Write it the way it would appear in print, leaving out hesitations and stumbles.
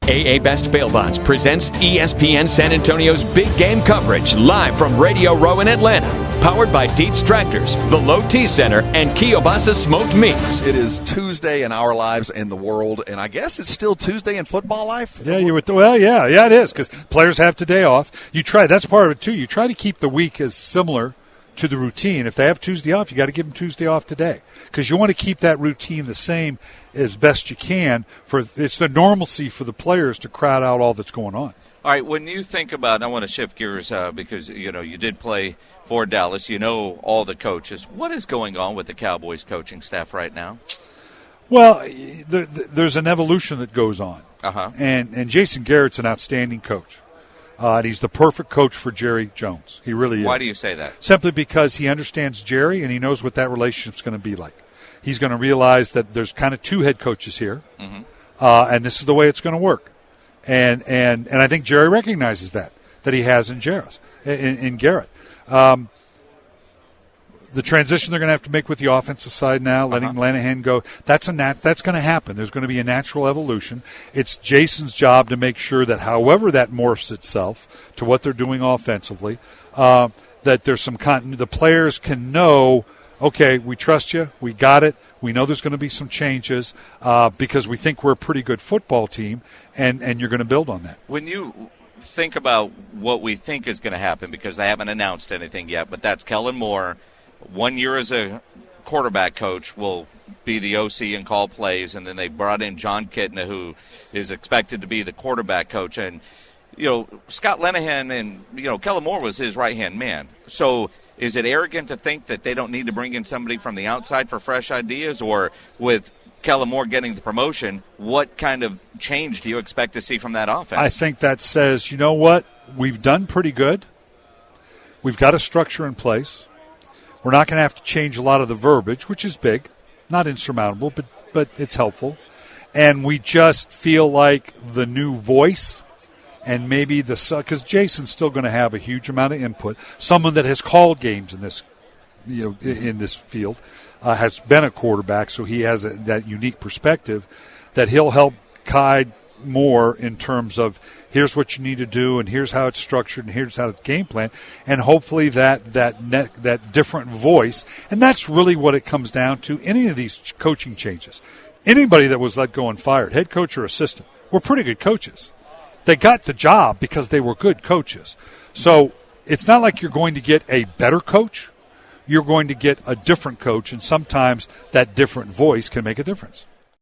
AA Best Bail Bonds presents ESPN San Antonio's big game coverage live from Radio Row in Atlanta. Powered by Dietz Tractors, the Low T Center, and Kielbasa Smoked Meats. It is Tuesday in our lives in the world, and I guess it's still Tuesday in football life? Yeah, it is, because players have today off. That's part of it, too. You try to keep the week as similar to the routine. If they have Tuesday off, you got to give them Tuesday off today, because you want to keep that routine the same as best you can. It's the normalcy for the players to crowd out all that's going on. All right, when you think about, I want to shift gears because, you did play for Dallas. You know all the coaches. What is going on with the Cowboys coaching staff right now? Well, there's an evolution that goes on. Uh-huh. And Jason Garrett's an outstanding coach. And he's the perfect coach for Jerry Jones. He really is. Why do you say that? Simply because he understands Jerry and he knows what that relationship's going to be like. He's going to realize that there's kind of two head coaches here, and this is the way it's going to work. And I think Jerry recognizes that he has in Garrett. The transition they're going to have to make with the offensive side now, letting Lanahan go, that's going to happen. There's going to be a natural evolution. It's Jason's job to make sure that however that morphs itself to what they're doing offensively, that there's some continuity. The players can know, okay, we trust you, we got it, we know there's going to be some changes because we think we're a pretty good football team, and you're going to build on that. When you think about what we think is going to happen, because they haven't announced anything yet, but that's Kellen Moore. 1 year as a quarterback coach will be the OC and call plays, and then they brought in John Kitna, who is expected to be the quarterback coach. And, Scott Linehan and, Kellen Moore was his right-hand man. So is it arrogant to think that they don't need to bring in somebody from the outside for fresh ideas? Or with Kellen Moore getting the promotion, what kind of change do you expect to see from that offense? I think that says, you know what, we've done pretty good. We've got a structure in place. We're not going to have to change a lot of the verbiage, which is big, not insurmountable, but it's helpful. And we just feel like the new voice and maybe because Jason's still going to have a huge amount of input. Someone that has called games in this, in this field, has been a quarterback, so he has that unique perspective that he'll help guide more in terms of here's what you need to do and here's how it's structured and here's how it's game plan, and hopefully that different voice. And that's really what it comes down to. Any of these coaching changes, anybody that was let go and fired, head coach or assistant, were pretty good coaches. They got the job because they were good coaches. So it's not like you're going to get a better coach. You're going to get a different coach, and sometimes that different voice can make a difference.